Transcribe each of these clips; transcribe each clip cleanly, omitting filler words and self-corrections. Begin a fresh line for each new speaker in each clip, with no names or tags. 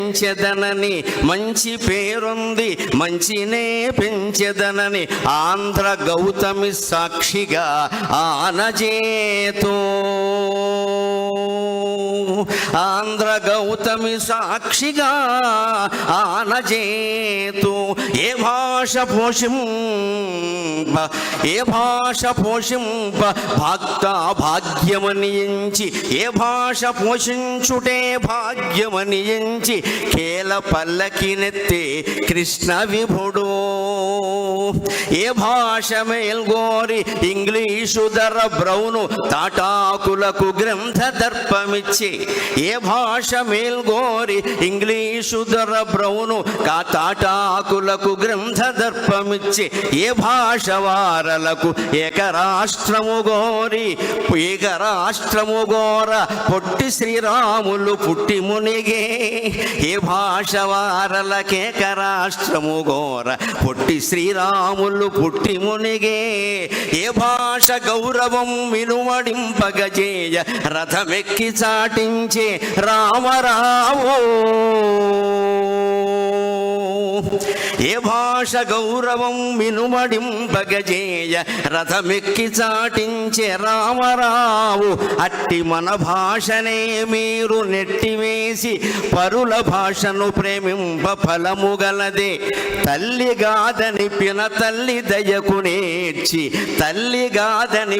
పెంచెదనని మంచి పేరుంది, మంచినే పెంచెదనని ఆంధ్ర గౌతమి సాక్షిగా ఆనజేతో. ఆంధ్ర గౌతమి సాక్షిగా ఆనజేతు. ఏ భాష పోషింప భక్త భాగ్యమనియించి, ఏ భాష పోషించుటే భాగ్యమనియించి కేల పల్లకినెత్తే కృష్ణ విభుడు. ఏ భాష మేల్గోరి ఇంగ్లీషు ధర బ్రౌను తాటాకులకు గ్రంథ దర్పమిచ్చి, ఏ భాష మేల్గోరి ఇంగ్లీషు ధర బ్రౌను తాటాకులకు గ్రంథ దర్పమిచ్చి, ఏ భాష వారలకు ఏకరాష్ట్రము గోర పొట్టి శ్రీరాములు పుట్టి మునిగే. ఏ భాష వారలకు ఏకరాష్ట్రము గోర పొట్టి శ్రీరాములు పుట్టి మునిగే. ఏ భాష గౌరవం మినుమడింపగజేయ రథమెక్కి చాటించే రామరావు. ఏ భాష గౌరవం మినుమడింపగజేయ రథమెక్కి చాటించే రామరావు. అట్టి మన భాషనే మీరు నెట్టివేసి పరుల భాషను ప్రేమింప ఫలము గలదే. తల్లిగాదని పిన తల్లి దయకు నేర్చి, తల్లిగాదని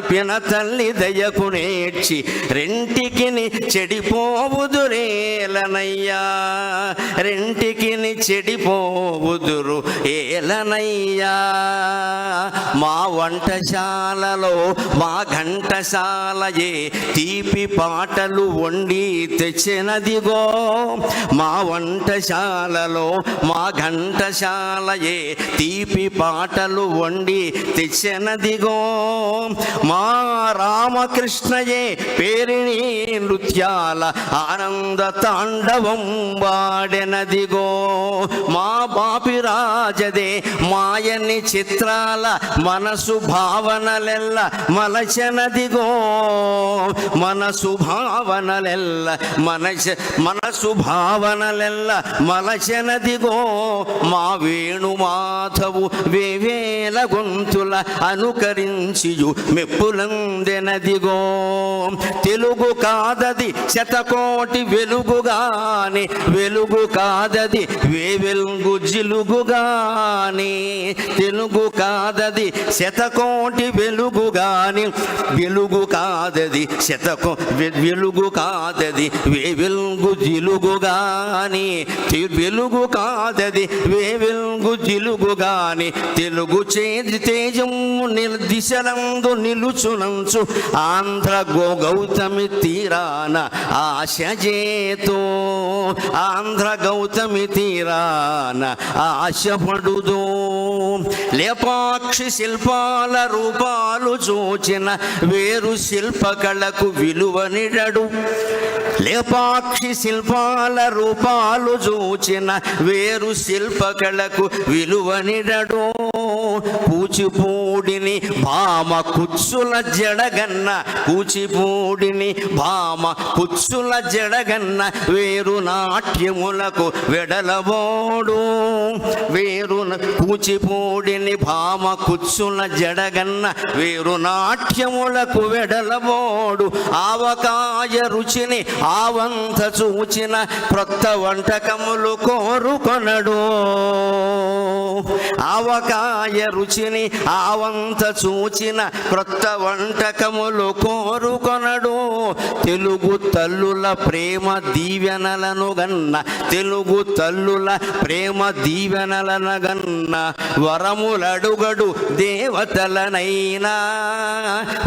తల్లి దయకు నేర్చి రెంటికి చెడిపోవుదురేలనయ్యా, రెంటికి చెడిపోవుదురు ఏలనయ్యా. మా వంటశాలలో మా ఘంటశాలయే తీపి పాటలు వండి తెచ్చినదిగో. మా వంటశాలలో మా ఘంటశాలయే తీపి పాటలు వండి తెచ్చినదిగో. మా రామకృష్ణయే పేరిణి నృత్యాల ఆనంద తాండవం వాడెనదిగో. మా బాపిరాజదే మాయని చిత్రాల మనసు భావనలెల్ల మలచెనదిగో. మనసు భావనలెల్ల మలచెనదిగో. మా వేణుమాధవు వేవేల గొంతుల అనుకరించియు మెప్పులందెనదిగో. తెలుగు కాదది శతకోటి వెలుగుగాని, వెలుగు కాదది వేవెలుగు జిలుగుగాని. తెలుగు కాదది శతకోటి వెలుగుగాని, వెలుగు కాదది వెలుగు కాదది వేవెలుగు జిలుగుగాని. వెలుగు కాదది వేవెలుగు జిలుగుగాని. తెలుగు తేజము దిశలందు నిలుచునంచు ఆంధ్ర గౌతమి తీరాన ఆశజేతో. ఆంధ్ర గౌతమి తీరాన ఆశపడుదు. లేపాక్షి శిల్పాల రూపాలు చూచిన వేరు శిల్పకళకు విలువనిడడు. లేపాక్షి శిల్పాల రూపాలు చూచిన వేరు శిల్పకళకు విలువనిడడు. కూచిపూడిని భామ కుచ్చుల జడగన్న, కూచిపూడిని భామ కుచ్చుల జడగన్న వేరు నాట్యములకు వెడలబోడు. వేరు కూచిపూడిని భామ కుచ్చుల జడగన్న వేరు నాట్యములకు వెడలబోడు. ఆవకాయ రుచిని ఆవంత చూచిన క్రొత్త వంటకములు కోరుకొనడు. ఆవకాయ రుచిని ఆవంత చూచిన క్రొత్త వంటకములు కోరుకొనడు. తెలుగు తల్లుల ప్రేమ దీవెనలను గన్న, తెలుగు తల్లుల ప్రేమ దీవెనలను గన్న వరములడుగడు దేవతలనైనా.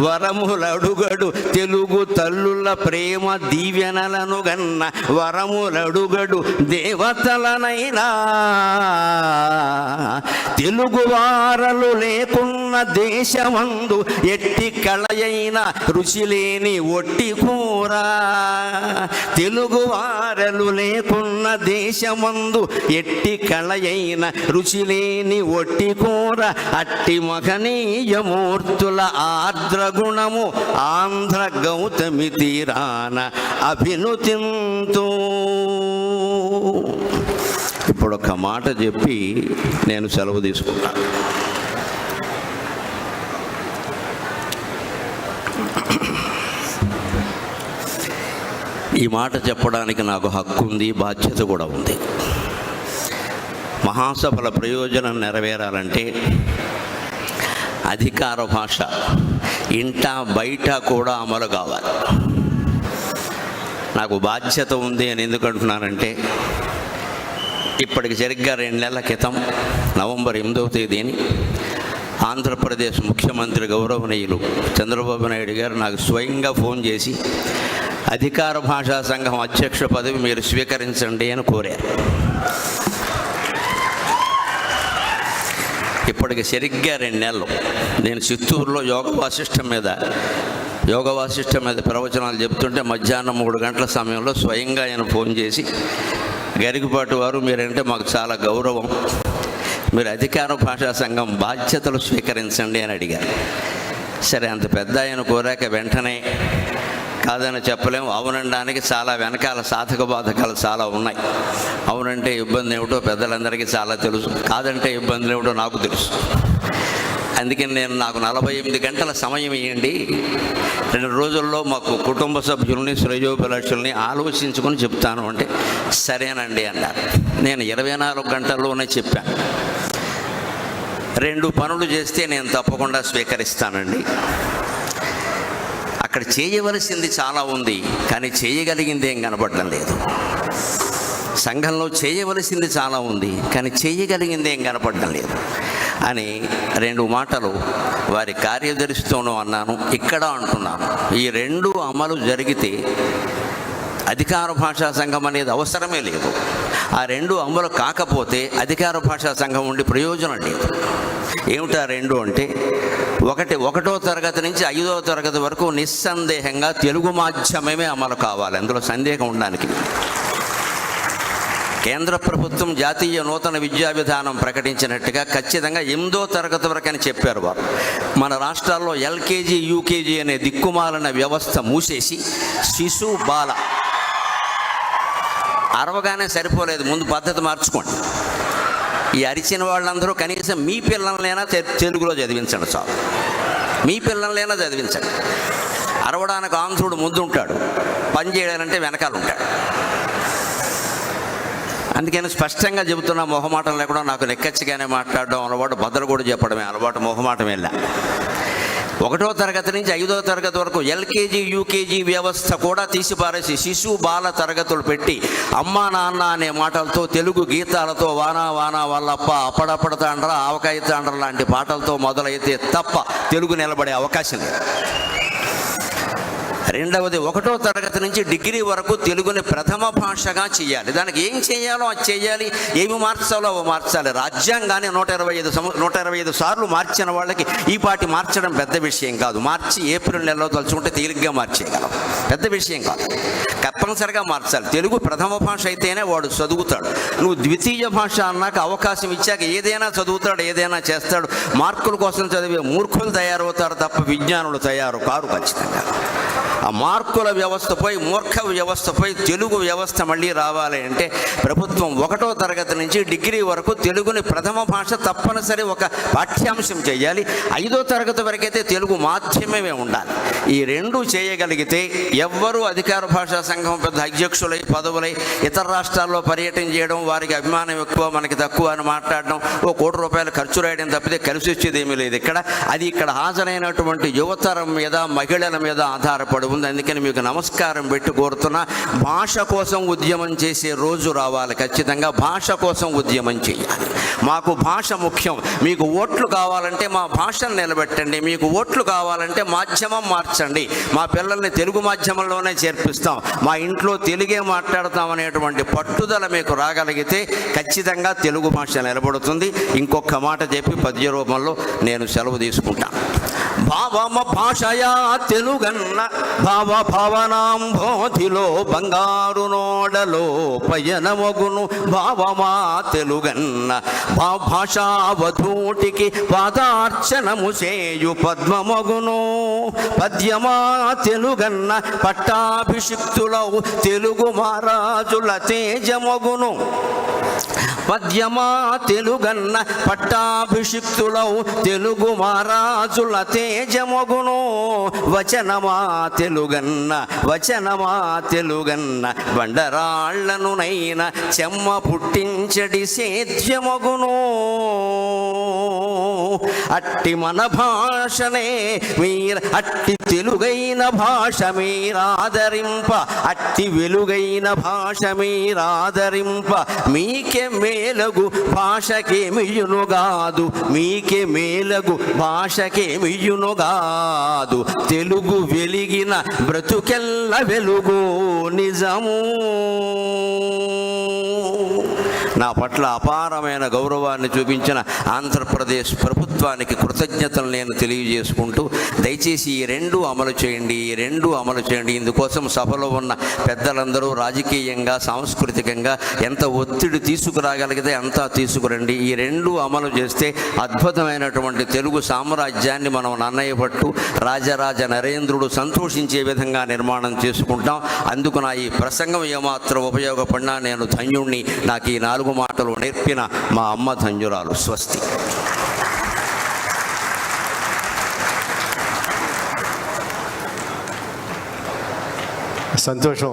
వరములడుగడు తెలుగు తల్లుల ప్రేమ దీవెనలను గన్న వరములడుగడు దేవతలనైనా. తెలుగు వారలు లేకున్న దేశమందు ఎట్టి కళయైన రుచి లేని ఒట్టి కూర. తెలుగు వారలు లేకున్న దేశమందు ఎట్టి కళయైన రుచి లేని ఒట్టి కూర. అట్టి మహనీయమూర్తుల ఆర్ద్రగుణము ఆంధ్ర గౌతమి తీరాన అభినుతింతూ. ఇప్పుడు ఒక మాట చెప్పి నేను సెలవు తీసుకుంటాను. ఈ మాట చెప్పడానికి నాకు హక్కు ఉంది, బాధ్యత కూడా ఉంది. మహాసభల ప్రయోజనం నెరవేరాలంటే అధికార భాష ఇంట బయట కూడా అమలు కావాలి. నాకు బాధ్యత ఉంది అని ఎందుకు అంటున్నానంటే, ఇప్పటికి సరిగ్గా 2 నెలల క్రితం నవంబర్ 8వ తేదీని ఆంధ్రప్రదేశ్ ముఖ్యమంత్రి గౌరవనీయులు చంద్రబాబు నాయుడు గారు నాకు స్వయంగా ఫోన్ చేసి అధికార భాషా సంఘం అధ్యక్ష పదవి మీరు స్వీకరించండి అని కోరారు. ఇప్పటికి సరిగ్గా 2 నెలలు నేను చిత్తూరులో యోగ వాసిష్టం మీద ప్రవచనాలు చెప్తుంటే మధ్యాహ్నం 3 గంటల సమయంలో స్వయంగా ఆయన ఫోన్ చేసి, గరికపాటి వారు మీరంటే మాకు చాలా గౌరవం, మీరు అధికార భాషా సంఘం బాధ్యతలు స్వీకరించండి అని అడిగారు. సరే, అంత పెద్ద ఆయన కోరాక వెంటనే కాదని చెప్పలేము. అవునడానికి చాలా వెనకాల సాధక బాధకాలు చాలా ఉన్నాయి. అవునంటే ఇబ్బంది ఏమిటో పెద్దలందరికీ చాలా తెలుసు, కాదంటే ఇబ్బందులు ఏమిటో నాకు తెలుసు. అందుకని నాకు 48 గంటల సమయం ఇవ్వండి, 2 రోజుల్లో మాకు కుటుంబ సభ్యుల్ని శ్రేయోభిలాషుల్ని ఆలోచించుకొని చెప్తాను అంటే సరేనండి అన్నారు. నేను 24 గంటల్లోనే చెప్పాను. 2 పనులు చేస్తే నేను తప్పకుండా స్వీకరిస్తానండి. అక్కడ చేయవలసింది చాలా ఉంది, కానీ చేయగలిగింది ఏం కనపడడం లేదు. సంఘంలో చేయవలసింది చాలా ఉంది, కానీ చేయగలిగింది ఏం కనపడడం లేదు అని 2 మాటలు వారి కార్యదర్శితోనూ అన్నాను, ఇక్కడ అంటున్నాను. ఈ 2 అమలు జరిగితే అధికార భాషా సంఘం అనేది అవసరమే లేదు. ఆ 2 అమలు కాకపోతే అధికార భాషా సంఘం ఉండి ప్రయోజనం లేదు. ఏమిటా 2 అంటే, 1వ తరగతి నుంచి 5వ తరగతి వరకు నిస్సందేహంగా తెలుగు మాధ్యమమే అమలు కావాలి. అందులో సందేహం ఉండడానికి. కేంద్ర ప్రభుత్వం జాతీయ నూతన విద్యా విధానం ప్రకటించినట్టుగా ఖచ్చితంగా 8వ తరగతి వరకు అని చెప్పారు వారు. మన రాష్ట్రాల్లో ఎల్కేజీ యూకేజీ అనే దిక్కుమాలిన వ్యవస్థ మూసేసి శిశు బాల అరవగానే సరిపోలేదు, ముందు పద్ధతి మార్చుకోండి. ఈ అరిచిన వాళ్ళందరూ కనీసం మీ పిల్లలైనా తెలుగులో చదివించండి చాలు. మీ పిల్లలైనా చదివించండి. అరవడానికి ఆంధ్రుడు ముందు ఉంటాడు, పని చేయాలంటే వెనకాల ఉంటాడు. అందుకని స్పష్టంగా చెబుతున్న మొహమాటం లేకుండా నాకు నెక్కచ్చిగానే మాట్లాడడం అలవాటు, బద్దలు కూడా చెప్పడమే అలవాటు, మొహమాటం వెళ్ళా. 1వ తరగతి నుంచి 5వ తరగతి వరకు ఎల్కేజీ యూకేజీ వ్యవస్థ కూడా తీసిపారేసి శిశు బాల తరగతులు పెట్టి అమ్మా నాన్న అనే మాటలతో, తెలుగు గీతాలతో, వానా వానా వల్లప్ప, అప్పడప్పడ తాండ్ర, ఆవకాయ తాండ్ర లాంటి పాటలతో మొదలైతే తప్ప తెలుగు నిలబడే అవకాశం లేదు. 2వది 1వ తరగతి నుంచి డిగ్రీ వరకు తెలుగుని ప్రథమ భాషగా చేయాలి. దానికి ఏం చేయాలో అది చేయాలి, ఏమి మార్చాలో అవి మార్చాలి. రాజ్యాంగాన్ని 125 సార్లు మార్చిన వాళ్ళకి ఈ పాటి మార్చడం పెద్ద విషయం కాదు. మార్చి ఏప్రిల్ నెలలో తలుచుకుంటే తేలిగ్గా మార్చేయగలం, పెద్ద విషయం కాదు. తప్పనిసరిగా మార్చాలి. తెలుగు ప్రథమ భాష అయితేనే వాడు చదువుతాడు. నువ్వు ద్వితీయ భాష అన్నాక అవకాశం ఇచ్చాక ఏదైనా చదువుతాడు, ఏదైనా చేస్తాడు. మార్కుల కోసం చదివే మూర్ఖులు తయారవుతారు తప్ప విజ్ఞానులు తయారు కారు ఖచ్చితంగా. ఆ మార్కుల వ్యవస్థపై, మూర్ఖ వ్యవస్థపై తెలుగు వ్యవస్థ మళ్ళీ రావాలి అంటే ప్రభుత్వం 1వ తరగతి నుంచి డిగ్రీ వరకు తెలుగుని ప్రథమ భాష తప్పనిసరి ఒక పాఠ్యాంశం చేయాలి. 5వ తరగతి వరకైతే తెలుగు మాధ్యమమే ఉండాలి. ఈ 2 చేయగలిగితే ఎవ్వరూ అధికార భాషా సంఘం పెద్ద అధ్యక్షులై పదవులై ఇతర రాష్ట్రాల్లో పర్యటన చేయడం, వారికి అభిమానం ఎక్కువ మనకి తక్కువ అని మాట్లాడడం, ₹1 కోటి ఖర్చు రాయడం తప్పితే కలిసి వచ్చేది ఏమీ లేదు ఇక్కడ. అది ఇక్కడ హాజరైనటువంటి యువతరం మీద, మహిళల మీద ఆధారపడి ఉంది. అందుకని మీకు నమస్కారం పెట్టి కోరుతున్నా, భాష కోసం ఉద్యమం చేసే రోజు రావాలి. ఖచ్చితంగా భాష కోసం ఉద్యమం చేయాలి. మాకు భాష ముఖ్యం. మీకు ఓట్లు కావాలంటే మా భాషను నిలబెట్టండి, మీకు ఓట్లు కావాలంటే మాధ్యమం మార్చండి, మా పిల్లల్ని తెలుగు మాధ్యమంలోనే చేర్పిస్తాం, మా ఇంట్లో తెలుగే మాట్లాడతాం అనేటువంటి పట్టుదల మీకు రాగలిగితే ఖచ్చితంగా తెలుగు భాష నిలబడుతుంది. ఇంకొక మాట చెప్పి పద్య రూపంలో నేను సెలవు తీసుకుంటాను. భావమ భాషయా తెలుగన్న భావ భావనాంబోధిలో బంగారు నోడలో పయనమగును. భావమా తెలుగన్న భాషావధూటికి పాదార్చనము చేయు పద్మమగును. పద్యమా తెలుగన్న పట్టాభిషిక్తులవు తెలుగు మహారాజుల తేజమగును. పద్యమా తెలుగన్న పట్టాభిషిక్తులౌ తెలుగు మహారాజుల తేజమగును. వచనమా తెలుగన్న బండరాళ్లనునైన చెమ్మ పుట్టించడి సేద్యమగును. అట్టి మన భాషనే అట్టి తెలుగైన భాష మీరాదరింప, అట్టి వెలుగైన భాష మీరాదరింప. మీకే మేలగు భాషకేమియునుగాదు, మీకే మేలగు భాషకేమియునుగాదు. తెలుగు వెలిగిన బ్రతుకెల్ల వెలుగు నిజము. నా పట్ల అపారమైన గౌరవాన్ని చూపించిన ఆంధ్రప్రదేశ్ ప్రభుత్వానికి కృతజ్ఞతలు నేను తెలియజేసుకుంటూ, దయచేసి ఈ రెండు అమలు చేయండి, ఈ రెండు అమలు చేయండి. ఇందుకోసం సభలో ఉన్న పెద్దలందరూ రాజకీయంగా సాంస్కృతికంగా ఎంత ఒత్తిడి తీసుకురాగలిగితే అంతా తీసుకురండి. ఈ రెండు అమలు చేస్తే అద్భుతమైనటువంటి తెలుగు సామ్రాజ్యాన్ని మనం నన్నయ్య పట్టు రాజరాజ నరేంద్రుడు సంతోషించే విధంగా నిర్మాణం చేసుకుంటాం. అందుకు నా ఈ ప్రసంగం ఏమాత్రం ఉపయోగపడినా నేను ధన్యుణ్ణి. నాకు ఈ 4 మాటలు నేర్పిన మా అమ్మ ధన్యురాలు. స్వస్తి.
సంతోషం.